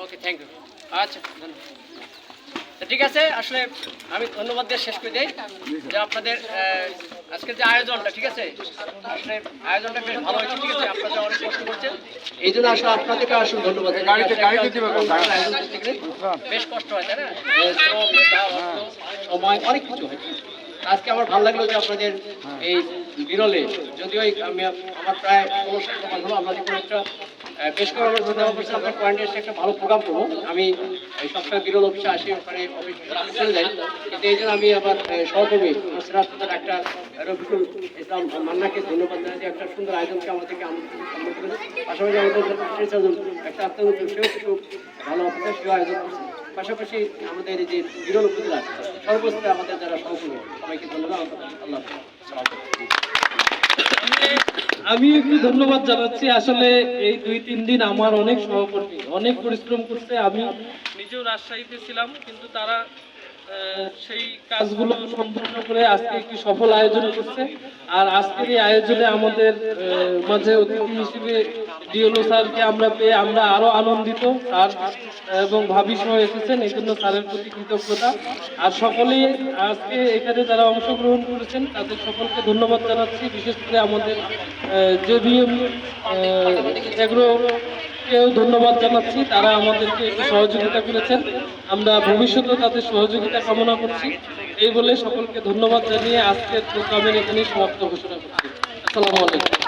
Okay, thank you. আচ্ছা, ধন্যবাদ। ঠিক আছে, আসলে আমি ধন্যবাদ দিয়ে শেষ করে দিই যে আপনাদের আজকের যে আয়োজনটা, ঠিক আছে, আসলে আয়োজনটা বেশ ভালো হয়েছে, ঠিক আছে, আপনারা অনেক কষ্ট করছেন, এই জন্য আসলে আপনাদেরকে আসলে ধন্যবাদ। বেশ কষ্ট হয়, তাই না? শ্রম, মেধা, অর্থ, সময়, অনেক কিছু হয়। আজকে আমার ভালো লাগলো যে আপনাদের এই বিরলে, যদিও আমি আমার প্রায় 16-17 মাস হলো, আমরা যখন একটা বেশ করে আমার ধন্যবাদ করছি, আমরা পয়েন্টে এসে একটা ভালো প্রোগ্রাম করবো। আমি সবসময় বিরল অফিসে আসি, ওখানে অফিস চলে যাই, কিন্তু এই জন্য আমি আমার সহকর্মী ডাক্তার রফিকুল ইসলাম মান্নাকে ধন্যবাদ জানাই যে একটা সুন্দর আয়োজনকে আমাদেরকে আমন্ত্রণ করেছে। পাশাপাশি আমাদের একটা আত্মীয় সেও কিছু ভালো অফিসার, সেও আয়োজন করছে। পাশাপাশি আমাদের এই যে বিরল উপজেলা সর্বস্তরে আমাদের যারা সহকর্মী, সবাইকে ধন্যবাদ। আল্লাহ আমি একটু ধন্যবাদ জানাচ্ছি। আসলে এই 2-3 দিন আমার অনেক সহকর্মী অনেক পরিশ্রম করছে। আমি নিজেও রাজশাহীতে ছিলাম, কিন্তু তারা সেই কাজগুলো সম্পূর্ণ করে আজকে একটি সফল আয়োজন করছে। আর আজকের এই আয়োজনে আমাদের মাঝে অতিথি হিসেবে ডিএলও স্যারকে আমরা পেয়ে আমরা আরো আনন্দিত। স্যার এবং ভাবি সহ এসেছেন, এই জন্য স্যারের প্রতি কৃতজ্ঞতা। আর সকলেই আজকে এখানে যারা অংশগ্রহণ করেছেন তাদের সকলকে ধন্যবাদ জানাচ্ছি। বিশেষ করে আমাদের জেবিএম এগ্রোকেও ধন্যবাদ জানাচ্ছি, তারা আমাদেরকে একটু সহযোগিতা করেছেন। আমরা ভবিষ্যতেও তাদের সহযোগিতা কামনা করছি। এই বলে সকলকে ধন্যবাদ জানিয়ে আজকের প্রোগ্রামের এখানেই সমাপ্ত ঘোষণা করছি। আসসালামু আলাইকুম।